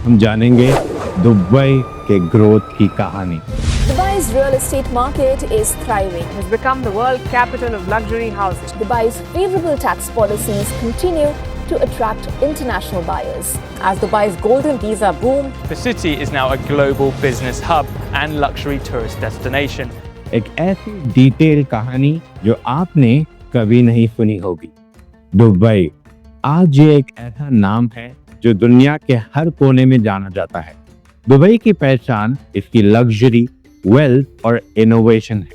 हम जानेंगे दुबई के ग्रोथ की कहानी। Dubai's real estate market is thriving. It has become the world capital of luxury housing. Dubai's favorable tax policies continue to attract international buyers. As Dubai's golden visa boom, The city is now a global business hub and luxury tourist destination. एक ऐसी detail कहानी जो आपने कभी नहीं सुनी होगी। Dubai आज ये एक ऐसा नाम है जो दुनिया के हर कोने में जाना जाता है। दुबई की पहचान इसकी लग्जरी, वेल्थ और इनोवेशन है।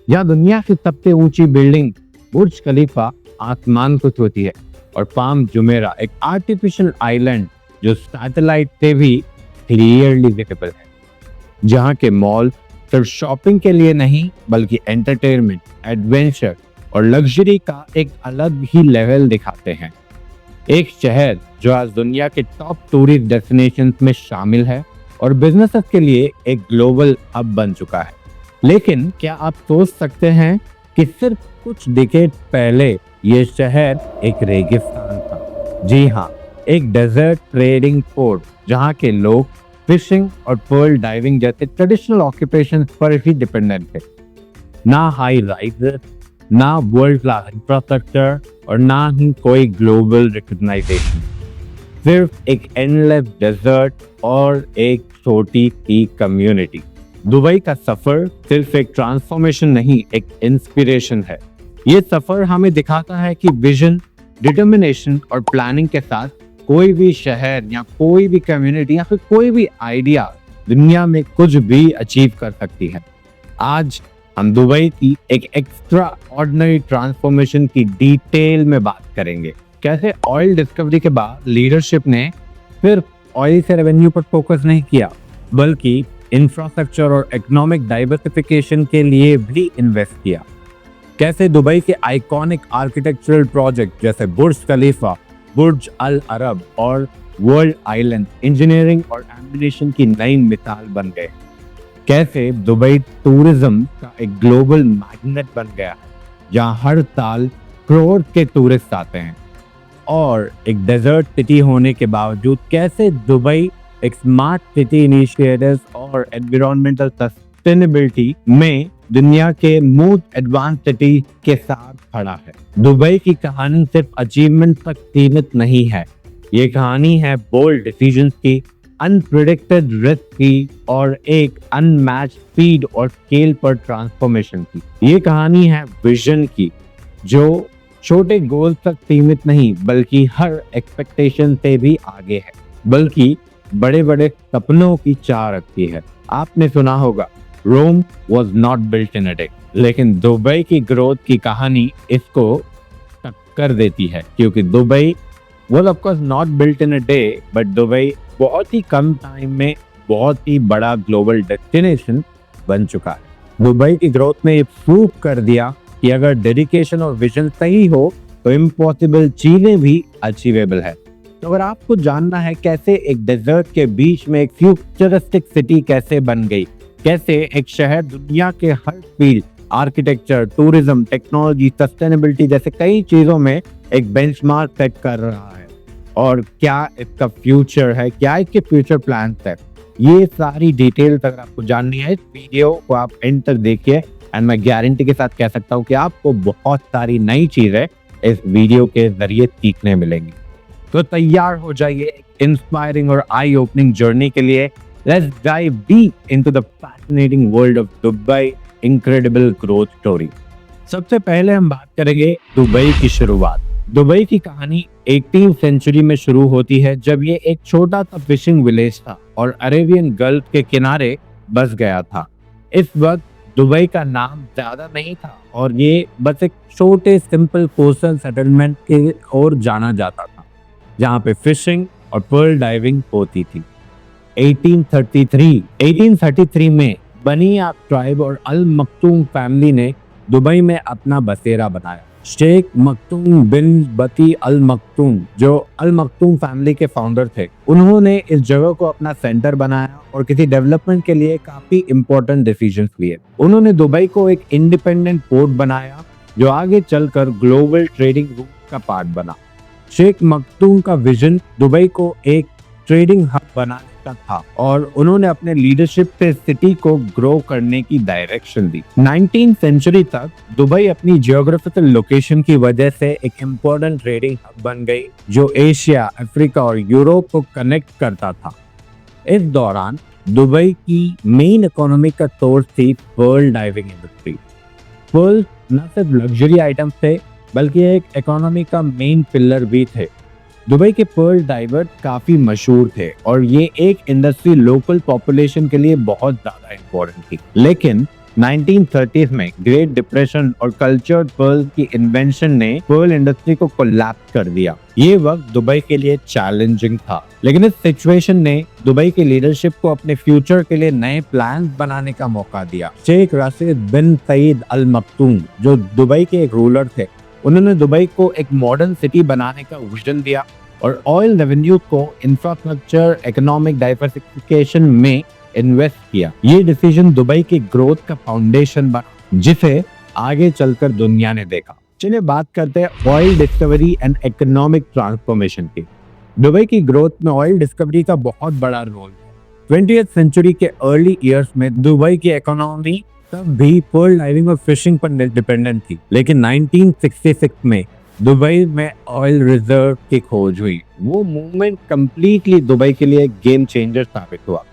यहाँ दुनिया की सबसे ऊंची बिल्डिंग बुर्ज खलीफा आसमान को छूती है और पाम जुमेरा एक आर्टिफिशियल आइलैंड जो सैटेलाइट से भी क्लियरली विजिबल है। जहाँ के मॉल सिर्फ शॉपिंग के लिए नहीं बल्कि एंटरटेनमेंट, एडवेंचर और लग्जरी का एक अलग ही लेवल दिखाते हैं। एक शहर जो आज दुनिया के टॉप टूरिस्ट डेस्टिनेशंस में शामिल है और बिजनेसेस के लिए एक ग्लोबल हब बन चुका है। लेकिन क्या आप सोच सकते हैं कि सिर्फ कुछ डिकेड पहले ये शहर एक रेगिस्तान था? जी हाँ, एक डेजर्ट ट्रेडिंग पोर्ट जहाँ के लोग फिशिंग और पर्ल डाइविंग जैसे ट्रेडिशनल ऑक्यूपेशन पर ही डिपेंडेंट थे। ना हाई राइजेस, ना वर्ल्ड क्लास इंफ्रास्ट्रक्चर और ना ही कोई ग्लोबल रिकॉग्नाइजेशन, सिर्फ एक एंडलेस डेजर्ट और एक छोटी सी कम्युनिटी। दुबई का सफर सिर्फ एक ट्रांसफॉर्मेशन नहीं, एक इंस्पिरेशन है। ये सफर हमें दिखाता है कि विजन, डिटर्मिनेशन और प्लानिंग के साथ कोई भी शहर या कोई भी कम्युनिटी या फिर कोई भी आइडिया दुनिया में कुछ भी अचीव कर सकती है। आज हम दुबई की एक एक्स्ट्रा ऑर्डिनरी ट्रांसफॉर्मेशन की डिटेल में बात करेंगे। कैसे ऑयल डिस्कवरी के बाद लीडरशिप ने सिर्फ ऑयल से रेवेन्यू पर फोकस नहीं किया बल्कि इंफ्रास्ट्रक्चर और इकोनॉमिक डाइवर्सिफिकेशन के लिए भी इन्वेस्ट किया। कैसे दुबई के आइकॉनिक आर्किटेक्चरल प्रोजेक्ट जैसे बुर्ज खलीफा, बुर्ज अल अरब और वर्ल्ड आइलैंड इंजीनियरिंग और एम्बिशन की नई मिसाल बन गए। कैसे दुबई टूरिज्म का एक ग्लोबल मैग्नेट बन गया जहां हर साल करोड़ के टूरिस्ट आते हैं। और एक डेजर्ट सिटी होने के बावजूद कैसे दुबई एक स्मार्ट सिटी इनिशिएटिव्स और एनवायरमेंटल सस्टेनेबिलिटी में दुनिया के मोस्ट एडवांस सिटी के साथ खड़ा है। दुबई की कहानी सिर्फ अचीवमेंट तक सीमित नहीं है, ये कहानी है बोल्ड डिसीजंस की, अनप्रेडिक्टेड रिस्क की और एक अनमैच्ड स्पीड और स्केल पर ट्रांसफॉर्मेशन की। ये कहानी है विजन की जो छोटे गोल तक सीमित नहीं बल्कि हर एक्सपेक्टेशन से भी आगे है, बल्कि बड़े बड़े सपनों की चाह रखती है। आपने सुना होगा Rome was not built in a day, लेकिन दुबई की ग्रोथ की कहानी इसको टक्कर देती है क्योंकि Dubai was of course not built in a day but Dubai बहुत ही कम टाइम में बहुत ही बड़ा ग्लोबल डेस्टिनेशन बन चुका है। दुबई की ग्रोथ ने ये प्रूव कर दिया कि अगर डेडिकेशन और विजन सही हो तो इम्पॉसिबल चीजें भी अचीवेबल है। तो अगर आपको जानना है कैसे एक डेजर्ट के बीच में एक फ्यूचरिस्टिक सिटी कैसे बन गई, कैसे एक शहर दुनिया के हर field architecture, tourism, technology, sustainability जैसे कई चीजों में एक बेंचमार्क सेट कर रहा है और क्या इसका फ्यूचर है, क्या इसके फ्यूचर प्लान है, ये सारी डिटेल्स अगर आपको जाननी है इस वीडियो को आप एंड तक देखिए। एंड मैं गारंटी के साथ कह सकता हूँ कि आपको बहुत सारी नई चीजें इस वीडियो के जरिए सीखने मिलेंगी। तो तैयार हो जाइए एक इंस्पायरिंग और आई ओपनिंग जर्नी के लिए। Let's dive deep into the fascinating world of Dubai incredible growth story. सबसे पहले हम बात करेंगे दुबई की शुरुआत। दुबई की कहानी 18वीं सेंचुरी में शुरू होती है जब ये एक छोटा सा फिशिंग विलेज था और अरेबियन गल्फ के किनारे बस गया था। इस वक्त दुबई का नाम ज्यादा नहीं था और ये बस एक छोटे सिंपल कोस्टल सेटलमेंट के ओर जाना जाता था जहाँ पे फिशिंग और पर्ल डाइविंग होती थी। 1833 में बनी आप ट्राइब और अल मक्तूम फैमिली ने दुबई में अपना बसेरा बनाया। शेख मक्तूम बिन बती अल मक्तूम जो अल मक्तूम फैमिली के फाउंडर थे, उन्होंने इस जगह को अपना सेंटर बनाया और किसी डेवलपमेंट के लिए काफी इंपॉर्टेंट डिसीजंस लिए। उन्होंने दुबई को एक इंडिपेंडेंट पोर्ट बनाया जो आगे चलकर ग्लोबल ट्रेडिंग रूट का पार्ट बना। शेख मक्तूम का विजन दुबई को एक ट्रेडिंग हब बनाने का था और उन्होंने अपने लीडरशिप से सिटी को ग्रो करने की डायरेक्शन दी। 19th सेंचुरी तक दुबई अपनी जियोग्राफिकल लोकेशन की वजह से एक इम्पोर्टेंट ट्रेडिंग हब बन गई जो एशिया, अफ्रीका और यूरोप को कनेक्ट करता था। इस दौरान दुबई की मेन इकोनॉमी का सोर्स थी पर्ल डाइविंग इंडस्ट्री। पर्ल न सिर्फ लग्जरी आइटम थे बल्कि एक इकोनॉमी का मेन पिलर भी थे। दुबई के पर्ल डाइवर काफी मशहूर थे और ये एक इंडस्ट्री लोकल पॉपुलेशन के लिए बहुत ज्यादा इम्पोर्टेंट थी। लेकिन 1930s में ग्रेट डिप्रेशन और कल्चर्ड पर्ल की इन्वेंशन ने पर्ल इंडस्ट्री को कोलैप्स कर दिया। ये वक्त दुबई के लिए चैलेंजिंग था, लेकिन इस सिचुएशन ने दुबई की लीडरशिप को अपने फ्यूचर के लिए नए प्लान बनाने का मौका दिया। शेख राशिद बिन सईद अल मक्तूम जो दुबई के एक रूलर थे, उन्होंने दुबई को एक मॉडर्न सिटी बनाने का विजन दिया और ऑयल रेवेन्यू को इंफ्रास्ट्रक्चर, इकोनॉमिक डाइवर्सिफिकेशन में इन्वेस्ट किया। ये डिसीजन दुबई की ग्रोथ का फाउंडेशन बना जिसे आगे चलकर दुनिया ने देखा। चलिए बात करते हैं oil discovery and economic transformation की। दुबई की ग्रोथ में ऑयल डिस्कवरी का बहुत बड़ा रोल है। 20th सेंचुरी के अर्ली ईयर्स में दुबई की इकोनॉमी तब भी पर्ल डाइविंग और फिशिंग पर डिपेंडेंट थी, लेकिन 1966 में दुबई में ऑयल रिजर्व की खोज हुई। वो मूवमेंट कंप्लीटली दुबई के लिए गेम चेंजर साबित हुआ।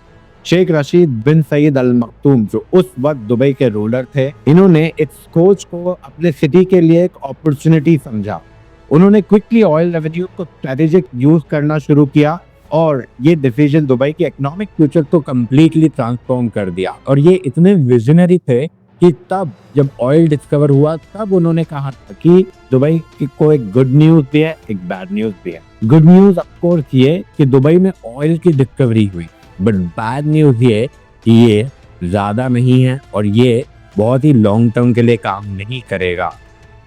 शेख रशीद बिन सईद अल मक्तूम जो उस वक्त दुबई के रूलर थे, इन्होंने इस खोज को अपने सिटी के लिए एक अपॉर्चुनिटी समझा। उन्होंने क्विकली ऑयल रेवेन्यू को स्ट्रेटेजिक यूज करना शुरू किया और ये डिसीजन दुबई के इकोनॉमिक फ्यूचर को कंप्लीटली ट्रांसफॉर्म कर दिया। और ये इतने विजनरी थे कि तब जब ऑयल डिस्कवर हुआ तब उन्होंने कहा था कि दुबई को एक गुड न्यूज भी है, एक बैड न्यूज भी है। गुड न्यूज ऑफ कोर्स ये कि दुबई में ऑयल की डिस्कवरी हुई, बट बैड न्यूज ये कि ये ज्यादा नहीं है और ये बहुत ही लॉन्ग टर्म के लिए काम नहीं करेगा।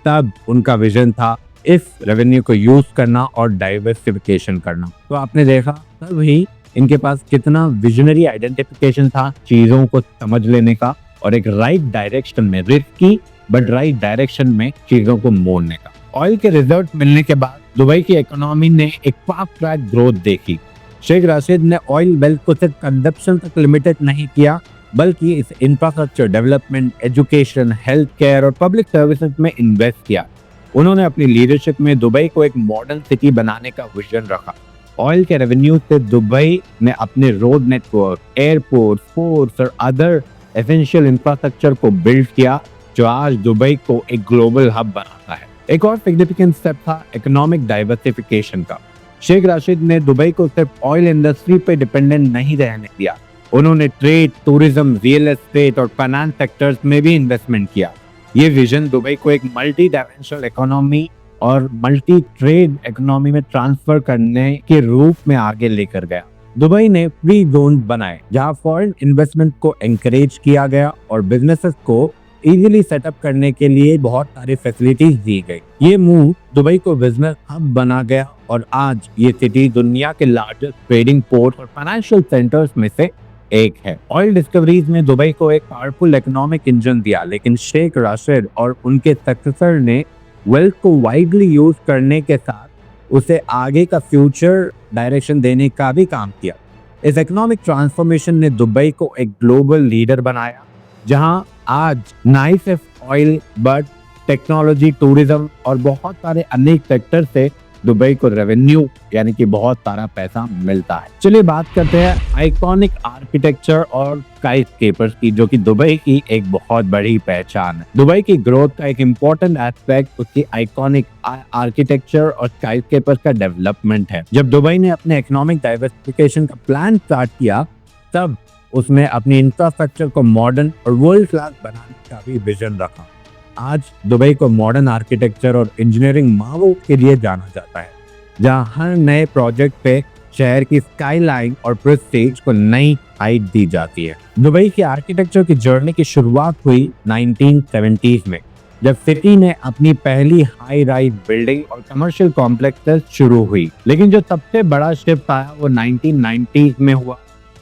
तब उनका विजन था इस रेवेन्यू को यूज करना और डाइवर्सिफिकेशन करना। तो आपने देखा तब ही इनके पास कितना विजनरी आइडेंटिफिकेशन था चीजों को समझ लेने का और एक राइट डायरेक्शन में, रिस्की बट राइट डायरेक्शन में चीजों को मोड़ने का। ऑयल के रिजल्ट मिलने के बाद दुबई की इकोनॉमी ने एक फास्ट ट्रैक ग्रोथ देखी। शेख राशिद ने ऑयल वेल्थ को सिर्फ कंजप्शन तक लिमिटेड नहीं किया बल्कि इस infrastructure development, education, health care और पब्लिक सर्विसेज में इन्वेस्ट किया। उन्होंने अपनी लीडरशिप में दुबई को एक मॉडर्न सिटी बनाने का विजन रखा। ऑयल के रेवेन्यू से दुबई ने अपने रोड नेटवर्क, एयरपोर्ट, पोर्ट्स और अदर एसेंशियल इंफ्रास्ट्रक्चर को बिल्ड किया जो आज दुबई को एक ग्लोबल हब बनाता है। एक और सिग्निफिकेंट स्टेप था इकोनॉमिक डाइवर्सिफिकेशन का। शेख राशिद ने दुबई को सिर्फ ऑयल इंडस्ट्री पे डिपेंडेंट नहीं रहने दिया। उन्होंने ट्रेड, टूरिज्म, रियल एस्टेट और फाइनेंस सेक्टर्स में भी इन्वेस्टमेंट किया। ये विजन दुबई को एक मल्टी डायमेंशनल इकोनॉमी और मल्टी ट्रेड इकोनॉमी में ट्रांसफर करने के रूप में आगे लेकर गया। दुबई ने फ्री जोन बनाए जहां फॉरेन इन्वेस्टमेंट को एनकरेज किया गया और बिजनेसेस को इजीली सेटअप करने के लिए बहुत सारी फैसिलिटीज दी गई। ये मूव दुबई को बिजनेस हब बना गया और आज ये सिटी दुनिया के लार्जेस्ट ट्रेडिंग पोर्ट और फाइनेंशियल सेंटर्स में से एक है। ऑयल डिस्कवरीज ने दुबई को एक पावरफुल इकोनॉमिक इंजन दिया, लेकिन शेख राशिद और उनके सक्सेसर ने वेल्थ को वाइडली यूज करने के साथ उसे आगे का फ्यूचर डायरेक्शन देने का भी काम किया। इस इकोनॉमिक ट्रांसफॉर्मेशन ने दुबई को एक ग्लोबल लीडर बनाया जहां आज ना सिर्फ ऑयल बट टेक्नोलॉजी, टूरिज्म और बहुत सारे अनेक सेक्टर से दुबई को रेवेन्यू यानी कि बहुत सारा पैसा मिलता है। चलिए बात करते हैं आइकॉनिक आर्किटेक्चर और स्काईस्केपर्स की, जो कि दुबई की एक बहुत बड़ी पहचान है। दुबई की ग्रोथ का एक इम्पोर्टेंट एस्पेक्ट उसकी आइकॉनिक आर्किटेक्चर और स्काईस्केपर्स का डेवलपमेंट है। जब दुबई ने अपने इकोनॉमिक डाइवर्सिफिकेशन का प्लान स्टार्ट किया तब उसने अपनी इंफ्रास्ट्रक्चर को मॉडर्न और वर्ल्ड क्लास बनाने का भी विजन रखा। आज दुबई को मॉडर्न आर्किटेक्चर और इंजीनियरिंग मार्वल के लिए जाना जाता है, जहां हर नए प्रोजेक्ट पे शहर की स्काईलाइन और प्रेस्टीज को नई हाइट दी जाती है। दुबई की आर्किटेक्चर की जर्नी की शुरुआत हुई 1970s में, जब सिटी ने अपनी पहली हाई राइज बिल्डिंग और कमर्शियल कॉम्प्लेक्सेस शुरू हुई। लेकिन जो सबसे बड़ा शिफ्ट आया वो 1990s में हुआ,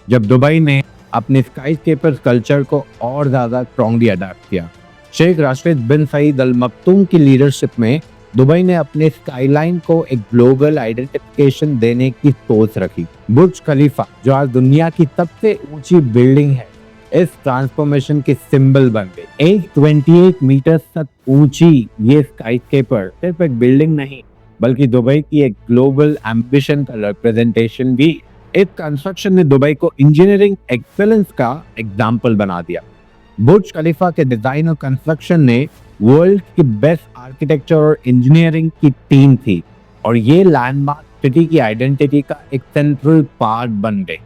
जब दुबई ने अपने स्काईस्केपर्स कल्चर को और ज्यादा स्ट्रॉन्गली अडॉप्ट किया। शेख राशिद बिन सईद अल मक्तूम की लीडरशिप में दुबई ने अपने स्काईलाइन को एक ग्लोबल आइडेंटिफिकेशन देने की सोच रखी। बुर्ज खलीफा जो आज दुनिया की सबसे ऊंची बिल्डिंग है, इस ट्रांसफॉर्मेशन के सिंबल बन गई। 828 मीटर तक ऊंची ये स्काईस्केपर सिर्फ एक बिल्डिंग नहीं बल्कि दुबई की एक ग्लोबल एम्बिशन का रिप्रेजेंटेशन भी। इस कंस्ट्रक्शन ने दुबई को इंजीनियरिंग एक्सेलेंस का एग्जाम्पल बना दिया। बुर्ज खलीफा के डिजाइन और कंस्ट्रक्शन ने वर्ल्ड की बेस्ट आर्किटेक्चर और इंजीनियरिंग की टीम थी और ये लैंडमार्क सिटी की आइडेंटिटी का एक सेंट्रल पार्ट बन गए।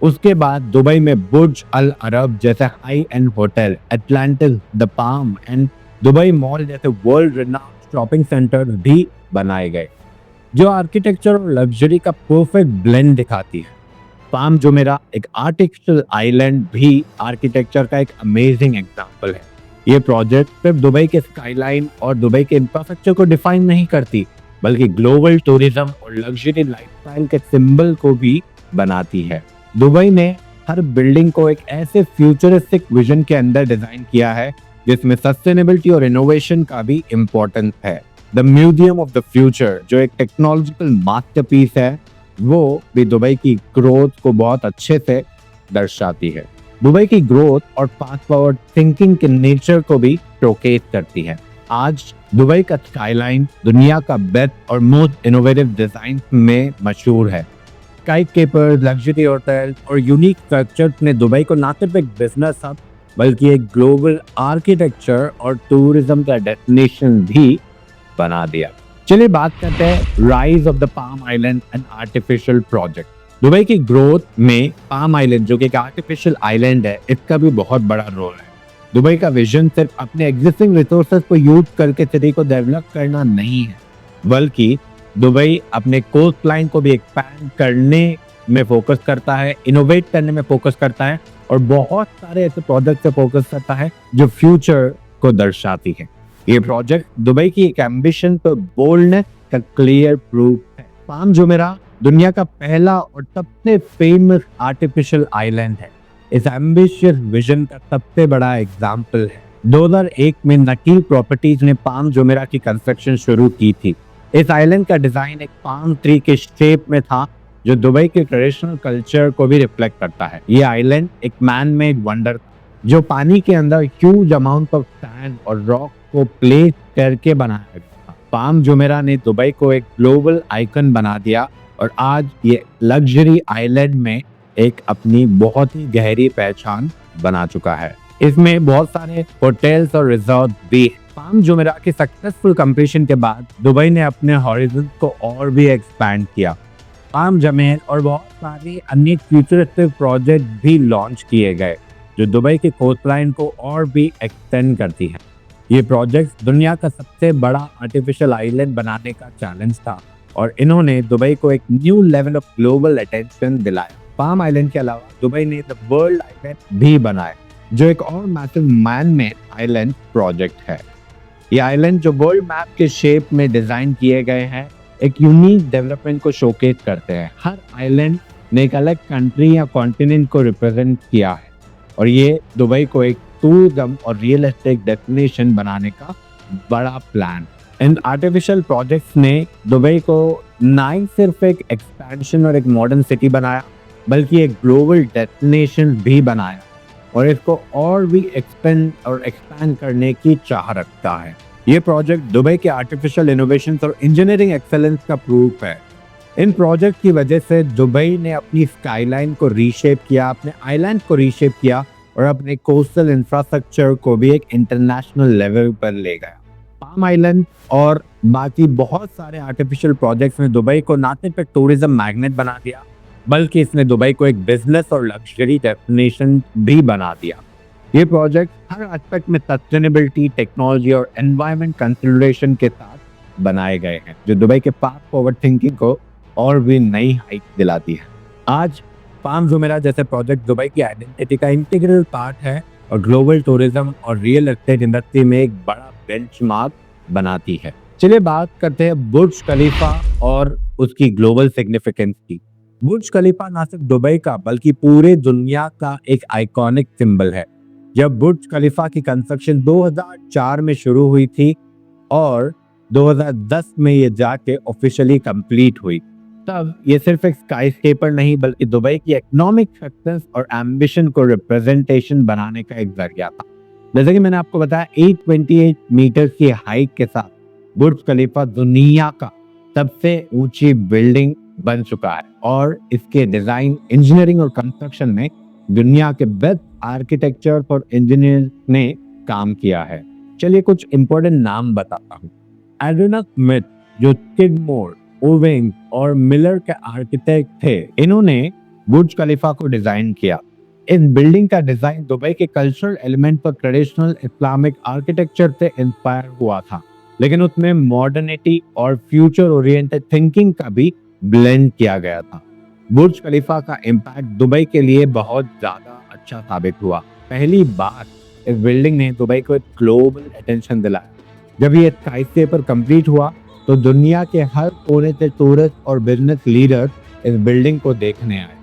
उसके बाद दुबई में बुर्ज अल अरब जैसे high and hotel, Atlantis, the palm and Dubai mall जैसे वर्ल्ड रिनाउंड शॉपिंग सेंटर भी बनाए गए, जो आर्किटेक्चर और लग्जरी का परफेक्ट ब्लेंड दिखाती है। पाम जुमेरा एक आर्टिफिशियल आइलैंड भी आर्किटेक्चर का एक अमेजिंग एग्जांपल है। ये प्रोजेक्ट सिर्फ दुबई के स्काईलाइन और दुबई के इंफ्रास्ट्रक्चर को डिफाइन नहीं करती बल्कि ग्लोबल टूरिज्म और लग्जरी लाइफस्टाइल के सिंबल को भी बनाती है। दुबई ने हर बिल्डिंग को एक ऐसे फ्यूचरिस्टिक विजन के अंदर डिजाइन किया है जिसमें सस्टेनेबिलिटी और इनोवेशन का भी इम्पोर्टेंस है। The museum of the future जो एक टेक्नोलॉजिकल मास्टरपीस है, वो भी दुबई की ग्रोथ को बहुत अच्छे से दर्शाती है। दुबई की ग्रोथ और फास्ट फॉरवर्ड थिंकिंग के नेचर को भी शोकेस करती है। आज दुबई का स्काईलाइन दुनिया का बेस्ट और मोस्ट इनोवेटिव डिजाइन में मशहूर है। स्काईस्केपर्स, लग्जरी होटल और यूनिक स्ट्रक्चर्स ने दुबई को न सिर्फ एक बिजनेस हब बल्कि एक ग्लोबल आर्किटेक्चर और टूरिज्म का डेस्टिनेशन भी बना दिया। चलिए बात करते हैं rise of the palm island and artificial project. Dubai की ग्रोथ में पाम आइलैंड जो कि एक आर्टिफिशियल आइलैंड है, इसका भी बहुत बड़ा रोल है। दुबई का विजन सिर्फ अपने एग्जिस्टिंग रिसोर्सेज को यूज करके सिटी को डेवलप करना नहीं है बल्कि दुबई अपने कोस्ट लाइन को भी एक्सपैंड करने में फोकस करता है, इनोवेट करने में फोकस करता है और बहुत सारे ऐसे प्रोजेक्ट पे फोकस करता है जो फ्यूचर को दर्शाती है। ये प्रोजेक्ट दुबई की एक एम्बिशन पर बोल्डनेस का क्लियर प्रूफ है। पाम जुमेरा दुनिया का पहला और सबसे फेमस आर्टिफिशियल आइलैंड है। इस एम्बिशियस विजन का सबसे बड़ा एग्जाम्पल है। 2001 में नकील प्रॉपर्टीज ने पाम जुमेरा की कंस्ट्रक्शन शुरू की थी। इस आइलैंड का डिजाइन एक पाम ट्री के शेप में था जो दुबई के ट्रेडिशनल कल्चर को भी रिफ्लेक्ट करता है। ये आइलैंड एक मैन मेड वंडर जो पानी के अंदर ह्यूज अमाउंट ऑफ सैंड और रॉक को प्लेस करके बनाया गया था। पाम जुमेरा ने दुबई को एक ग्लोबल आइकन बना दिया और आज ये लग्जरी आइलैंड में एक अपनी बहुत ही गहरी पहचान बना चुका है। इसमें बहुत सारे होटल्स और रिजॉर्ट भी हैं। पाम जुमेरा के सक्सेसफुल कंप्लीशन के बाद दुबई ने अपने हॉरिजन को और भी एक्सपैंड किया। पाम जमेल और बहुत सारे अन्य फ्यूचरिस्टिक प्रोजेक्ट भी लॉन्च किए गए जो दुबई के कोस्टलाइन को और भी एक्सटेंड करती है। ये प्रोजेक्ट दुनिया का सबसे बड़ा आर्टिफिशियल आइलैंड बनाने का चैलेंज था और इन्होंने दुबई को एक new level of global attention दिलाया। पाम आइलैंड के अलावा दुबई ने द वर्ल्ड आइलैंड भी बनाए जो एक और massive man made island project है। ये आइलैंड जो वर्ल्ड मैप के शेप में डिजाइन किए गए हैं एक यूनिक डेवलपमेंट को शोकेस करते हैं। हर आइलैंड ने एक अलग कंट्री या कॉन्टिनेंट को रिप्रेजेंट किया है और ये दुबई को एक टूरिज्म और रियल एस्टेट डेस्टिनेशन बनाने का बड़ा प्लान। इन आर्टिफिशियल प्रोजेक्ट्स ने दुबई को ना ही सिर्फ एक एक्सपेंशन और एक मॉडर्न सिटी बनाया बल्कि एक ग्लोबल डेस्टिनेशन भी बनाया और इसको और भी एक्सपेंड करने की चाह रखता है। ये प्रोजेक्ट दुबई के आर्टिफिशियल इनोवेशन और इंजीनियरिंग एक्सेलेंस का प्रूफ है। इन प्रोजेक्ट की वजह से दुबई ने अपनी स्काईलाइन को रीशेप किया, अपने आइलैंड को रीशेप किया और अपने कोस्टल इंफ्रास्ट्रक्चर को भी एक इंटरनेशनल लेवल पर ले गया। पाम आइलैंड और बाकी बहुत सारे आर्टिफिशियल प्रोजेक्ट्स ने दुबई को ना सिर्फ एक टूरिज्म मैग्नेट बना दिया बल्कि इसने दुबई को एक बिजनेस और लग्जरी डेस्टिनेशन भी बना दिया। ये प्रोजेक्ट हर एस्पेक्ट में सस्टेनेबिलिटी, टेक्नोलॉजी और एनवायरनमेंट कंसिडरेशन के साथ बनाए गए हैं जो दुबई के फास्ट फॉरवर्ड थिंकिंग को और भी नई हाइट दिलाती है। आज पाम जुमेरा जैसे प्रोजेक्ट दुबई की आइडेंटिटी का इंटीग्रल पार्ट है और ग्लोबल टूरिज्म और रियल एस्टेट इंडस्ट्री में एक बड़ा बेंचमार्क बनाती है। चलिए बात करते हैं बुर्ज खलीफा और उसकी ग्लोबल सिग्निफिकेंस की। बुर्ज खलीफा ना सिर्फ दुबई का बल्कि पूरे दुनिया का एक आइकॉनिक सिंबल है। जब बुर्ज खलीफा की कंस्ट्रक्शन 2004 में शुरू हुई थी और 2010 में ये जाके ऑफिशियली कंप्लीट हुई। तब ये सिर्फ एक स्काईस्केपर नहीं बल्कि दुबई की इकोनॉमिक सक्सेस और एम्बिशन को रिप्रेजेंटेशन बनाने का एक जरिया था। जैसे कि मैंने आपको बताया 828 मीटर की हाइट के साथ बुर्ज खलीफा दुनिया का सबसे ऊंची बिल्डिंग बन चुका है और इसके डिजाइन, इंजीनियरिंग और कंस्ट्रक्शन में दुनिया के बेस्ट आर्किटेक्चर और इंजीनियर ने काम किया है। चलिए कुछ इंपॉर्टेंट नाम बताता हूँ। एडम स्मिथ जो स्किडमोर, ओवेन और मिलर के आर्किटेक्ट थे, इन्होंने बुर्ज खलीफा को डिजाइन किया। इस बिल्डिंग का डिजाइन दुबई के कल्चरल एलिमेंट पर ट्रेडिशनल इस्लामिक आर्किटेक्चर से इंस्पायर हुआ था, लेकिन उसमें मॉडर्निटी और फ्यूचर ओरिएंटेड थिंकिंग का भी ब्लेंड किया गया था। बुर्ज खलीफा का इम्पैक्ट दुबई के लिए बहुत ज्यादा अच्छा साबित हुआ। पहली बार इस बिल्डिंग ने दुबई को एक ग्लोबल अटेंशन दिलाया। जब ये स्काईस्केपर कंप्लीट हुआ तो दुनिया के हर कोने से टूरिस्ट और बिजनेस लीडर इस बिल्डिंग को देखने आए।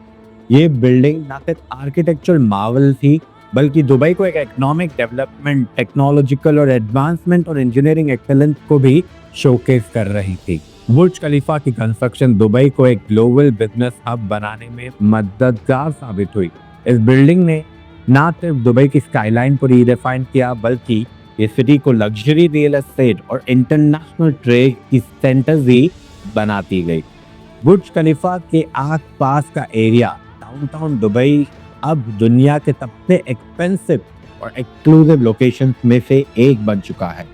ये बिल्डिंग न सिर्फ आर्किटेक्चरल मार्वल थी बल्कि दुबई को एक इकोनॉमिक डेवलपमेंट, टेक्नोलॉजिकल और एडवांसमेंट और इंजीनियरिंग एक्सेलेंस को भी शोकेस कर रही थी। बुर्ज खलीफा की कंस्ट्रक्शन दुबई को एक ग्लोबल बिजनेस हब बनाने में मददगार साबित हुई। इस बिल्डिंग ने न सिर्फ दुबई की स्काईलाइन को रीडिफाइन किया बल्कि ये सिटी को लग्जरी रियल एस्टेट और इंटरनेशनल ट्रेड की सेंटर भी बनाती गई। बुर्ज खलीफा के आसपास का एरिया डाउनटाउन दुबई अब दुनिया के सबसे एक्सपेंसिव और एक्सक्लूसिव लोकेशंस में से एक बन चुका है,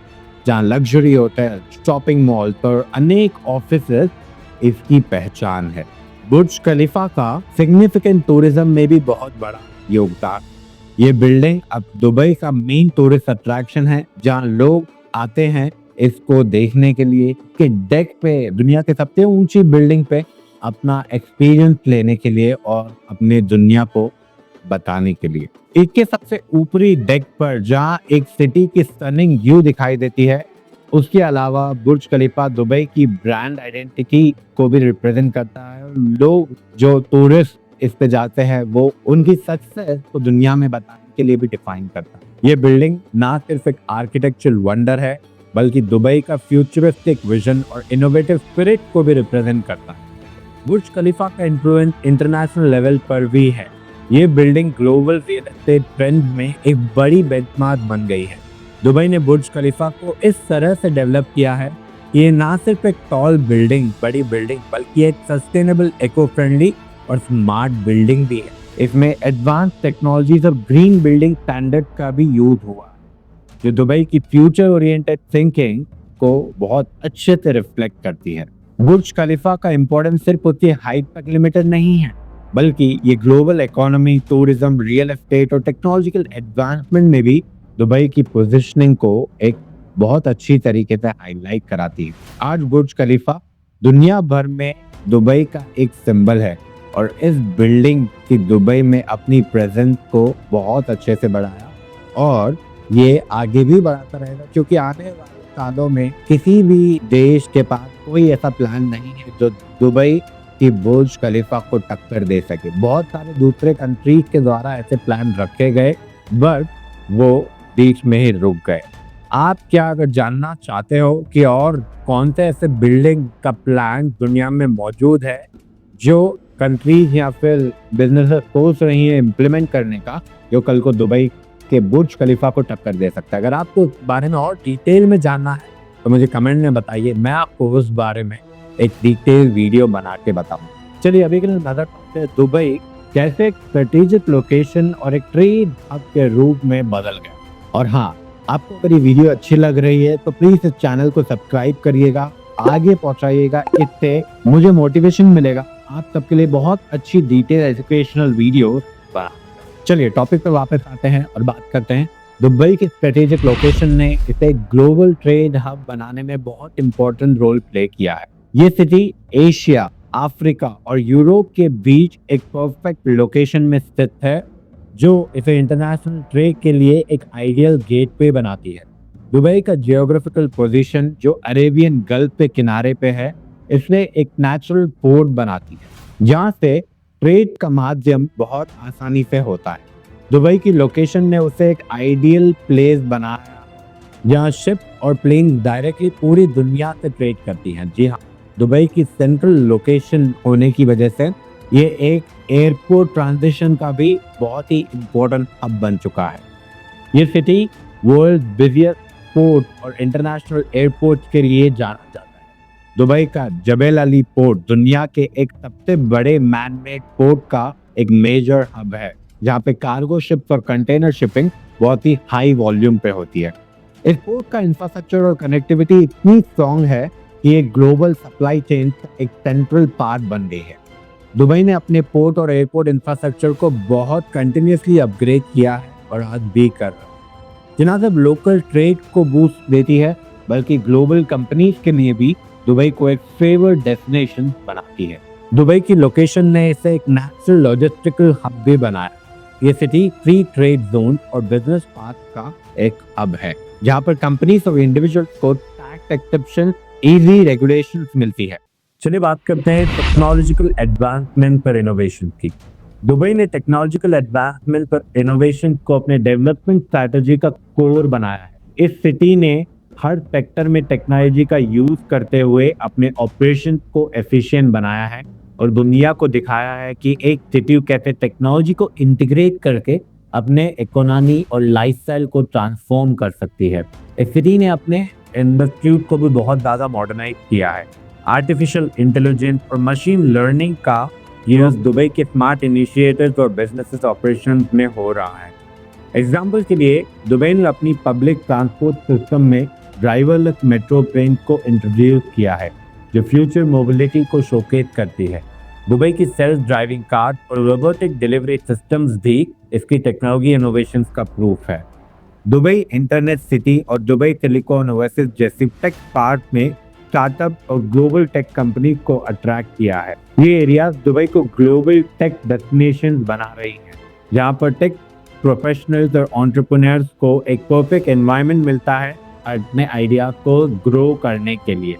जहां लग्जरी होटल, शॉपिंग मॉल और अनेक ऑफिसेस इसकी पहचान है। बुर्ज खलीफा का सिग्निफिकेंट टूरिज्म में भी बहुत बड़ा योगदान। ये बिल्डिंग अब दुबई का मेन टूरिस्ट अट्रैक्शन है, जहां लोग आते हैं इसको देखने के लिए कि डेक पे दुनिया के सबसे ऊंची बिल्डिंग पे अपना एक्सपीरियंस लेने के लिए और अपने दुनिया को बताने के लिए। इसके सबसे ऊपरी डेक पर जहां एक सिटी की स्टनिंग व्यू दिखाई देती है, उसके अलावा बुर्ज खलीफा दुबई की ब्रांड आइडेंटिटी को भी रिप्रेजेंट करता है। लोग जो टूरिस्ट इस पे जाते हैं वो उनकी सक्सेस को दुनिया में बताने के लिए भी डिफाइन करता है। ये बिल्डिंग ना सिर्फ एक आर्किटेक्चरल वंडर है बल्कि दुबई का फ्यूचरिस्टिक विजन और इनोवेटिव स्पिरिट को भी रिप्रेजेंट करता है। बुर्ज खलीफा का इन्फ्लुएंस इंटरनेशनल लेवल पर भी है। ये building global real estate trend में एक बड़ी बेंचमार्क बन गई है। दुबई ने बुर्ज खलीफा को इस तरह से डेवलप किया है कि ये ना सिर्फ एक टॉल बिल्डिंग, बड़ी बिल्डिंग, बल्कि एक सस्टेनेबल, इको फ्रेंडली और स्मार्ट बिल्डिंग भी है। इसमें एडवांस टेक्नोलॉजीज और ग्रीन बिल्डिंग स्टैंडर्ड का भी यूज हुआ, जो दुबई की फ्यूचर ओरिएंटेड थिंकिंग को बहुत अच्छे से रिफ्लेक्ट करती है। बुर्ज खलीफा का इम्पोर्टेंस सिर्फ उसकी हाइट तक लिमिटेड नहीं है, बल्कि ये global economy, tourism, real estate और टेक्नोलॉजिकल एडवांसमेंट में भी दुबई की पोजीशनिंग को एक बहुत अच्छी तरीके से हाईलाइट कराती है। आज बुर्ज खलीफा दुनिया भर में दुबई का एक सिंबल है और इस बिल्डिंग की दुबई में अपनी प्रेजेंस को बहुत अच्छे से बढ़ाया और ये आगे भी बढ़ाता रहेगा, क्योंकि आने वाले सालों में किसी भी देश के पास कोई ऐसा प्लान नहीं है जो दुबई की बुर्ज खलीफा को टक्कर दे सके। बहुत सारे दूसरे कंट्रीज के द्वारा ऐसे प्लान रखे गए बट वो बीच में ही रुक गए। आप क्या अगर जानना चाहते हो कि और कौन से ऐसे बिल्डिंग का प्लान दुनिया में मौजूद है जो कंट्रीज या फिर बिजनेस सोच रही है इम्प्लीमेंट करने का, जो कल को दुबई के बुर्ज खलीफा को टक्कर दे सकता है, अगर आपको इस बारे में और डिटेल में जानना है तो मुझे कमेंट में बताइए, मैं आपको उस बारे में एक डिटेल वीडियो बना के बताऊँ। चलिए अभी के लिए नजर डालते हैं दुबई कैसे एक स्ट्रेटेजिक लोकेशन और एक ट्रेड हब के रूप में बदल गया। और हाँ, आपको अगर ये वीडियो अच्छी लग रही है तो प्लीज इस चैनल को सब्सक्राइब करिएगा, आगे पहुंचाइएगा, इससे मुझे मोटिवेशन मिलेगा आप सबके लिए बहुत अच्छी डिटेल एजुकेशनल वीडियो बना। चलिए टॉपिक पे वापस आते हैं और बात करते हैं। दुबई की स्ट्रेटेजिक लोकेशन ने इसे ग्लोबल ट्रेड हब बनाने में बहुत इंपॉर्टेंट रोल प्ले किया है। ये सिटी एशिया, अफ्रीका और यूरोप के बीच एक परफेक्ट लोकेशन में स्थित है, जो इसे इंटरनेशनल ट्रेड के लिए एक आइडियल गेटवे बनाती है। दुबई का जियोग्राफिकल पोजीशन जो अरेबियन गल्फ के किनारे पे है, इसने एक नेचुरल पोर्ट बनाती है जहाँ से ट्रेड का माध्यम बहुत आसानी से होता है। दुबई की लोकेशन ने उसे एक आइडियल प्लेस बनाया जहाँ शिप और प्लेन डायरेक्टली पूरी दुनिया से ट्रेड करती हैं। जी हाँ, दुबई की सेंट्रल लोकेशन होने की वजह से ये एक एयरपोर्ट ट्रांजिशन का भी बहुत ही इम्पोर्टेंट हब बन चुका है। ये सिटी वर्ल्ड बिजिएस्ट पोर्ट और इंटरनेशनल एयरपोर्ट के लिए जाना जाता है। दुबई का जबेल अली पोर्ट दुनिया के एक सबसे बड़े मैन मेड पोर्ट का एक मेजर हब है, जहाँ पे कार्गो शिप्स और कंटेनर शिपिंग बहुत ही हाई वॉल्यूम पे होती है। इस पोर्ट का इंफ्रास्ट्रक्चर और कनेक्टिविटी इतनी स्ट्रॉन्ग है कि ये ग्लोबल सप्लाई चेन का एक सेंट्रल पार्ट बन गई है। दुबई ने अपने पोर्ट और एयरपोर्ट इंफ्रास्ट्रक्चर को बहुत कंटिन्यूसली अपग्रेड किया है और आज भी कर रहा है, जिना सिर्फ लोकल ट्रेड को बूस्ट देती है बल्कि ग्लोबल कंपनीज के लिए भी दुबई को एक फेवर्ड डेस्टिनेशन बनाती है। दुबई की लोकेशन ने इसे एक नेचुरल लॉजिस्टिकल हब भी बनाया। ये सिटी फ्री ट्रेड जोन और बिजनेस पाथ का एक हब है, जहाँ पर कंपनीज और इंडिविजुअल्स को टैक्स एक्सेप्शन, इजी रेगुलेशंस मिलती है। चलिए बात करते हैं टेक्नोलॉजिकल एडवांसमेंट पर इनोवेशन की। दुबई ने टेक्नोलॉजिकल एडवांसमेंट पर इनोवेशन को अपने डेवलपमेंट स्ट्रैटेजी का कोर बनाया है। इस सिटी ने हर सेक्टर में टेक्नोलॉजी का यूज करते हुए अपने ऑपरेशन को एफिशिएंट बनाया है और दुनिया को दिखाया है कि एक सिटी कैसे टेक्नोलॉजी को इंटीग्रेट करके अपने इकोनॉमी और लाइफस्टाइल को ट्रांसफॉर्म कर सकती है। इस सिटी ने अपने इंडस्ट्री को भी बहुत ज़्यादा मॉडर्नाइज किया है। आर्टिफिशियल इंटेलिजेंस और मशीन लर्निंग का यूज दुबई के स्मार्ट इनिशिएटिव्स और बिजनेस ऑपरेशन में हो रहा है। एग्जाम्पल के लिए दुबई ने अपनी पब्लिक ट्रांसपोर्ट सिस्टम में ड्राइवरलेस मेट्रो ट्रेन को इंट्रोड्यूस किया है, जो फ्यूचर मोबिलिटी को शोकेस करती है। दुबई की सेल्फ ड्राइविंग कार और रोबोटिक डिलीवरी सिस्टम्स भी इसकी टेक्नोलॉजी इनोवेशंस का प्रूफ है। दुबई इंटरनेट सिटी और दुबई सिलिकॉन ओएसिस जैसी टेक पार्क में स्टार्टअप और ग्लोबल टेक कंपनी को अट्रैक्ट किया है। ये एरियाज दुबई को ग्लोबल टेक डेस्टिनेशन बना रही हैं, जहाँ पर टेक प्रोफेशनल्स और एंटरप्रेन्योर्स को एक परफेक्ट एनवायरनमेंट मिलता है अपने आइडिया को ग्रो करने के लिए,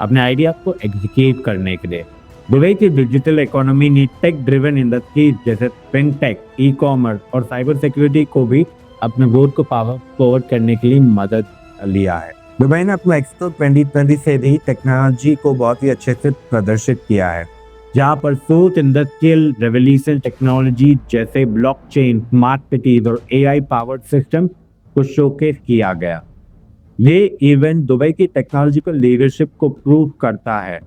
अपने आइडिया को एग्जीक्यूट करने के लिए। दुबई की डिजिटल इकोनॉमी ने टेक ड्रिवन इंडस्ट्रीज जैसे फिनटेक, ई कॉमर्स और साइबर सिक्योरिटी को भी अपने ग्रोथ को पावर फॉरवर्ड करने के लिए मदद लिया है। दुबई ने अपना एक्सपो 2020 से भी टेक्नोलॉजी को बहुत ही अच्छे से प्रदर्शित किया है, जहाँ पर फोर्थ इंडस्ट्रियल रेवोल्यूशन टेक्नोलॉजी जैसे ब्लॉकचेन, स्मार्ट सिटीज और एआई पावर्ड सिस्टम को शोकेस किया गया। ये इवेंट दुबई की टेक्नोलॉजिकल लीडरशिप को प्रूव करता है।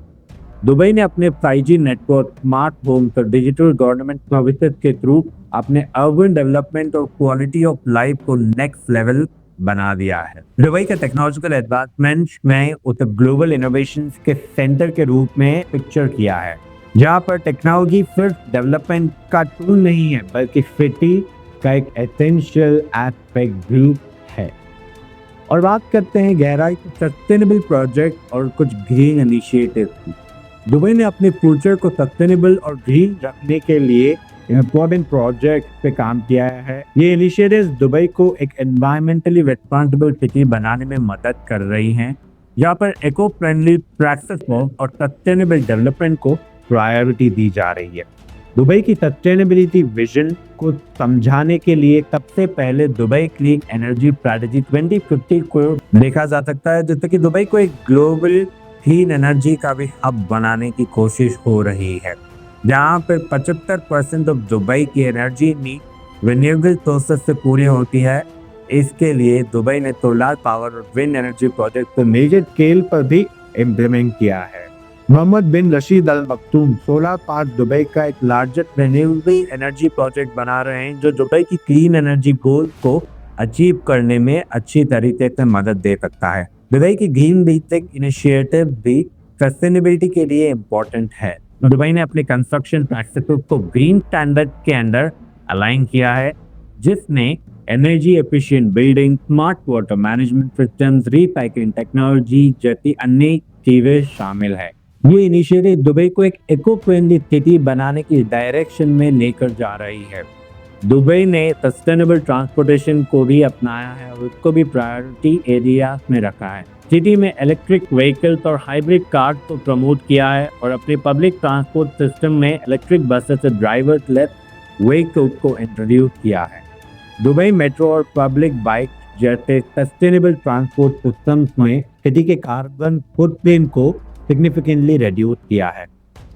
दुबई ने अपने 5G नेटवर्क, स्मार्ट होम्स और डिजिटल गवर्नमेंट सर्विसेज के थ्रू अपने अर्बन डेवलपमेंट और क्वालिटी ऑफ लाइफ को नेक्स्ट लेवल बना दिया है। दुबई का टेक्नोलॉजिकल एडवांसमेंट में उसे ग्लोबल इनोवेशन के सेंटर के रूप में पिक्चर किया है, जहाँ पर टेक्नोलॉजी सिर्फ डेवलपमेंट का टूल नहीं है बल्कि सिटी का एक एसेंशियल एस्पेक्ट भी है। और बात करते हैं गहराई से सस्टेनेबल प्रोजेक्ट और कुछ ग्रीन इनिशिएटिव की। दुबई ने अपने फ्यूचर को सस्टेनेबल और ग्रीन रखने के लिए इम्पोर्टेंट प्रोजेक्ट पे काम किया है। ये इनिशिएटिव्स दुबई को एक एनवायरमेंटली रिस्पॉन्सिबल सिटी बनाने में मदद कर रही हैं, जहाँ पर इको फ्रेंडली प्रैक्टिस और सस्टेनेबल डेवलपमेंट को प्रायोरिटी दी जा रही है। दुबई की सस्टेनेबिलिटी विजन को समझाने के लिए सबसे पहले दुबई क्लीन एनर्जी स्ट्रैटेजी 2050 को देखा जा सकता है, जिससे कि दुबई को एक ग्लोबल क्लीन एनर्जी का भी हब बनाने की कोशिश हो रही है, जहाँ पर 75% ऑफ दुबई की एनर्जी नीड रिन्यूएबल सोर्सेज से पूरी होती है। इसके लिए दुबई ने सोलर पावर और विंड एनर्जी प्रोजेक्ट को मेजर स्केल पर भी इम्प्लीमेंट किया है। मोहम्मद बिन रशीद अल मक्तूम सोलर पार्क दुबई का एक लार्जेस्ट रिन्यूएबल एनर्जी प्रोजेक्ट बना रहे हैं, जो दुबई की क्लीन एनर्जी गोल को अचीव करने में अच्छी तरीके से मदद दे सकता है। दुबई की ग्रीन बिल्डिंग इनिशिएटिव भी सस्टेनेबिलिटी के लिए इम्पोर्टेंट है। दुबई ने अपने कंस्ट्रक्शन प्रैक्टिसेस को ग्रीन स्टैंडर्ड के अंडर अलाइन किया है, जिसने energy efficient building, smart water management systems, recycling technology जैसी अन्य चीजें शामिल है। ये इनिशिएटिव दुबई को एक इको फ्रेंडली सिटी बनाने की डायरेक्शन में लेकर जा रही है। दुबई ने सस्टेनेबल ट्रांसपोर्टेशन को भी अपनाया है और उसको भी प्रायोरिटी एरिया में रखा है। सिटी में इलेक्ट्रिक व्हीकल्स और हाइब्रिड कार्स को प्रमोट किया है और अपने पब्लिक ट्रांसपोर्ट सिस्टम में इलेक्ट्रिक बसेस से ड्राइवरलेस व्हीकल्स को इंट्रोड्यूस किया है। दुबई मेट्रो और पब्लिक बाइक जैसे सस्टेनेबल ट्रांसपोर्ट सिस्टम्स में सिटी के कार्बन फुटप्रिंट को सिग्निफिकेंटली रिड्यूस किया है।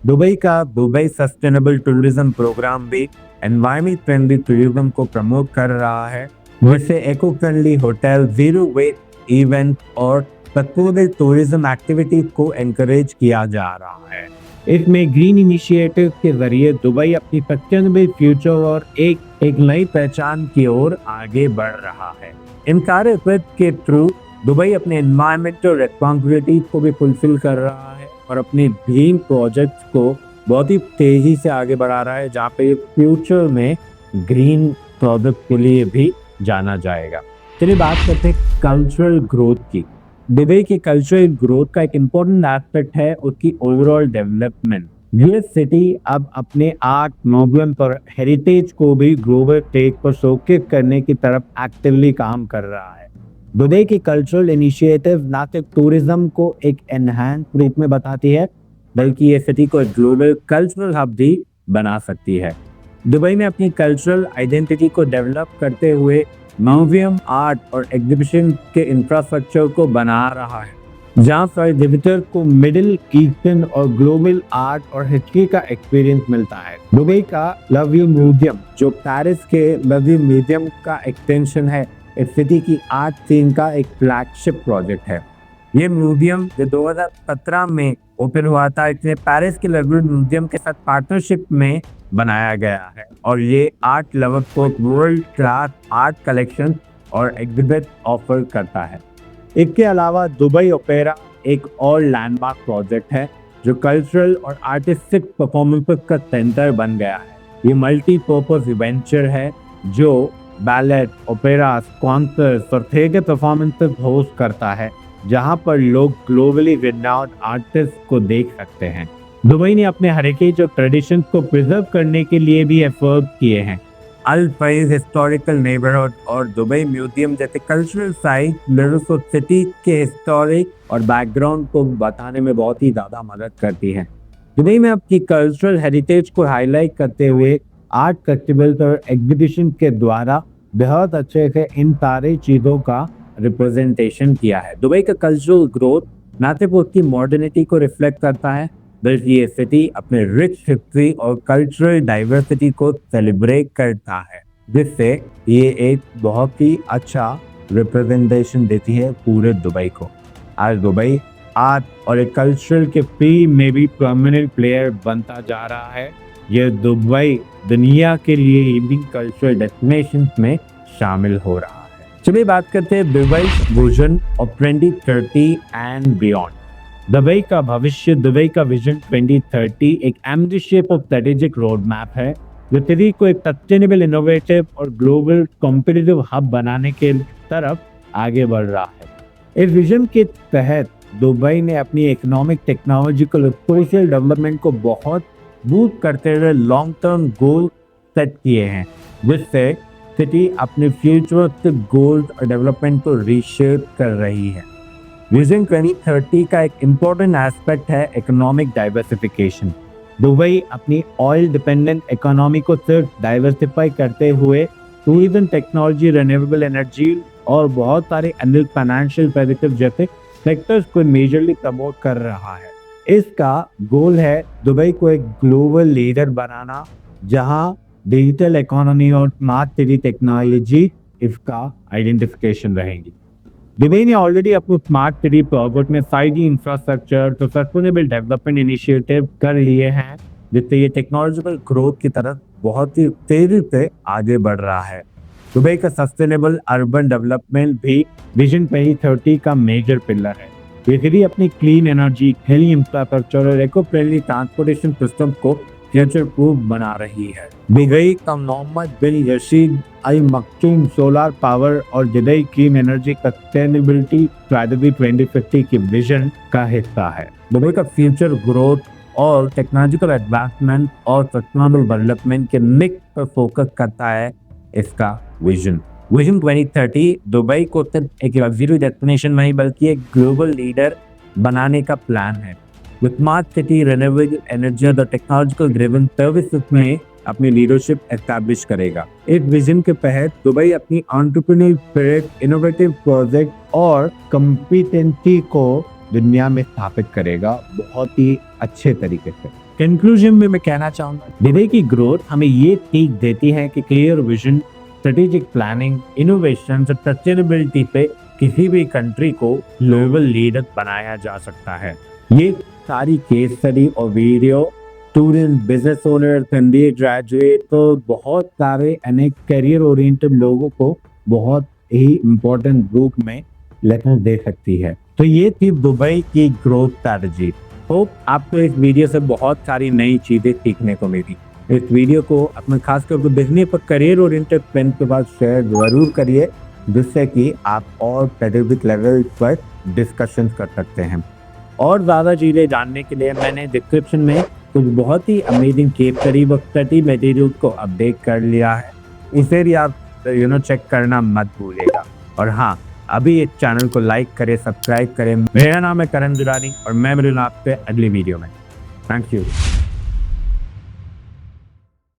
दुबई का दुबई सस्टेनेबल टूरिज्म प्रोग्राम भी एनवायरमेंट फ्रेंडली टूरिज्म को प्रमोट कर रहा है, जिससे eco friendly hotel, zero waste event और सस्टेनेबल टूरिज्म एक्टिविटीज को एनकरेज किया जा रहा है। इसमें ग्रीन इनिशिएटिव के जरिए दुबई अपनी सस्टेनेबल फ्यूचर और एक नई पहचान की ओर आगे बढ़ रहा है। इन कार्य के थ्रू दुबई अपने एनवायरमेंटल रिस्पॉन्सिबिलिटीज को भी फुलफिल कर रहा है और अपने ग्रीन प्रोजेक्ट्स को बहुत ही तेजी से आगे बढ़ा रहा है, जहाँ पे फ्यूचर में ग्रीन प्रोजेक्ट के लिए भी जाना जाएगा। चलिए बात करते हैं कल्चरल ग्रोथ की। दुबई की कल्चरल ग्रोथ का एक इम्पोर्टेंट एस्पेक्ट है उसकी ओवरऑल डेवलपमेंट। ये सिटी अब अपने आर्ट, म्यूजियम और हेरिटेज को भी ग्लोबल स्टेज पर शोकेस करने की तरफ एक्टिवली काम कर रहा है। दुबई की कल्चरल इनिशिएटिव न सिर्फ टूरिज्म को एक एनहांस रूप में बताती है, बल्कि ये सिटी को एक ग्लोबल कल्चरल हब भी बना सकती है। दुबई में अपनी कल्चरल आइडेंटिटी को डेवलप करते हुए म्यूजियम, आर्ट और एग्जीबिशन के इंफ्रास्ट्रक्चर को बना रहा है, जहाँ पर विजिटर को मिडिल ईस्टर्न और ग्लोबल आर्ट और हिस्ट्री का एक्सपीरियंस मिलता है। दुबई का लव यू म्यूजियम, जो पेरिस के लव यू म्यूजियम का एक्सटेंशन है, इस सिटी की आर्ट सीन का एक फ्लैगशिप प्रोजेक्ट है। ये म्यूजियम जो 2017 में ओपन हुआ था, इसने पेरिस के लव यू म्यूजियम के साथ पार्टनरशिप में बनाया गया है और ये आर्ट लवर्स को वर्ल्ड क्लास आर्ट कलेक्शन और एग्जिबिट ऑफर करता है। इसके अलावा दुबई ओपेरा एक और लैंडमार्क प्रोजेक्ट है जो कल्चरल और आर्टिस्टिक परफॉर्मेंसेस का सेंटर बन गया है। ये मल्टीपर्पज वेंचर है जो बैलेट, ओपेरा, कॉन्सर्ट्स और थिएटर परफॉर्मेंसेस होस्ट करता है, जहां पर लोग ग्लोबली रिनाउंड आर्टिस्ट को देख सकते हैं। दुबई ने अपने हेरिटेज और ट्रेडिशंस को प्रिजर्व करने के लिए भी एफर्ट किए हैं। अल फैज़ हिस्टोरिकल नेबरहुड और दुबई म्यूजियम जैसे कल्चरल साइट लिटरस ऑफ सिटी के हिस्टोरिक और बैकग्राउंड को बताने में बहुत ही ज़्यादा मदद करती है। दुबई में अपनी कल्चरल हेरिटेज को हाईलाइट करते हुए आर्ट फेस्टिवल्स और एग्जीबिशन के द्वारा बहुत अच्छे से इन सारी चीज़ों का रिप्रेजेंटेशन किया है। दुबई का कल्चरल ग्रोथ ना सिर्फ उसकी मॉडर्निटी को रिफ्लेक्ट करता है, बल्कि ये सिटी अपने रिच हिस्ट्री और कल्चरल डाइवर्सिटी को सेलिब्रेट करता है, जिससे ये एक बहुत ही अच्छा रिप्रेजेंटेशन देती है पूरे दुबई को। आज दुबई आर्ट और कल्चरल के फील्ड में भी परमानेंट प्लेयर बनता जा रहा है। ये दुबई दुनिया के लिए लीडिंग कल्चरल डेस्टिनेशन में शामिल हो रहा है। चलिए बात करते हैं Dubai vision of 2030 and beyond. Dubai का भविष्य, दुबई का विजन 2030 एक एम्बिशियस और स्ट्रेटेजिक रोड मैप है जो सिटी को एक सस्टेनेबल, इनोवेटिव और ग्लोबल कॉम्पिटिटिव हब बनाने के तरफ आगे बढ़ रहा है। इस विजन के तहत दुबई ने अपनी इकोनॉमिक, टेक्नोलॉजिकल और सोशल डेवलपमेंट को बहुत बूस्ट करते हुए लॉन्ग टर्म गोल सेट किए हैं, जिससे सिटी अपने फ्यूचरिस्टिक गोल्स और डेवलपमेंट को रीशेप कर रही है। विजन 2030 का एक इम्पोर्टेंट एस्पेक्ट है इकोनॉमिक डाइवर्सिफिकेशन। दुबई अपनी ऑयल डिपेंडेंट इकोनॉमी को सिर्फ डाइवर्सिफाई करते हुए टूरिज्म, टेक्नोलॉजी, रिन्यूएबल एनर्जी और बहुत सारे अन्य फाइनेंशियल सर्विसेज जैसे सेक्टर्स को मेजरली प्रमोट कर रहा है। इसका गोल है दुबई को एक ग्लोबल लीडर बनाना, जहां डिजिटल इकोनॉमी और स्मार्ट सिटी टेक्नोलॉजी इसका आइडेंटिफिकेशन रहेगी। दुबई ने ऑलरेडी अपने स्मार्ट सिटी प्रोजेक्ट में 5G इंफ्रास्ट्रक्चर तो सस्टेनेबल डेवलपमेंट इनिशिएटिव कर लिए हैं, जिससे ये टेक्नोलॉजिकल ग्रोथ की तरफ बहुत ही तेजी से आगे बढ़ रहा है। दुबई का सस्टेनेबल अर्बन डेवलपमेंट भी विजन 2030 का मेजर पिलर है। ये सिटी अपनी क्लीन एनर्जी, हेल्थ इंफ्रास्ट्रक्चर और इको फ्रेंडली ट्रांसपोर्टेशन सिस्टम को फ्यूचर प्रूफ बना रही है। दुबई का मोहम्मद बिन रशीद अल मक्तूम सोलर पावर और Dubai clean energy sustainability strategy 2050 की विजन का हिस्सा है। दुबई का फ्यूचर ग्रोथ और टेक्नोलॉजिकल एडवांसमेंट और सस्टेनेबल डेवलपमेंट के मिक्स पर फोकस करता है इसका विजन। विजन 2030 दुबई को सिर्फ एक लग्जरी डेस्टिनेशन नहीं बल्कि एक ग्लोबल लीडर बनाने का प्लान है। स्मार्ट सिटी, रिन्यूएबल एनर्जी और टेक्नोलॉजिकल ड्रिवन सर्विसेज में अपनी लीडरशिप एस्टैब्लिश करेगा। इस विजन के तहत दुबई अपनी एंटरप्रेन्योर स्पिरिट, इनोवेटिव प्रोजेक्ट और कॉम्पिटेंसी को दुनिया में स्थापित करेगा बहुत ही अच्छे तरीके से। कंक्लूजन में मैं कहना चाहूंगा, दुबई की ग्रोथ हमें ये सीख देती है कि clear vision, strategic planning, innovation और सस्टेनेबिलिटी से किसी भी कंट्री को ग्लोबल लीडर बनाया जा सकता है। ये सारी केस स्टडी और video student, business owner, MBA graduate, तो बहुत सारे अनेक करियर ओरिएंटेड लोगों को बहुत ही इम्पोर्टेंट रूप में लेसन दे सकती है। तो ये थी दुबई की ग्रोथ स्ट्रैटेजी। होप आपको इस वीडियो से बहुत सारी नई चीजें सीखने को मिली। इस वीडियो को अपने खासकर बिजनेस पर करियर ओरिएंटेड फ्रेंड के पास शेयर जरूर करिए, जिससे कि आप और पेडिग्री लेवल पर डिस्कशन कर सकते हैं। और ज़्यादा चीज़ें जानने के लिए मैंने डिस्क्रिप्शन में कुछ बहुत ही अमेजिंग केस स्टडी व स्टडी मटेरियल को अपडेट कर लिया है, इसे भी आप चेक करना मत भूलिएगा। और हाँ, अभी इस चैनल को लाइक करें, सब्सक्राइब करें। मेरा नाम है करण दुरानी और मैं मिलूंगा आपसे अगली वीडियो में। Thank you.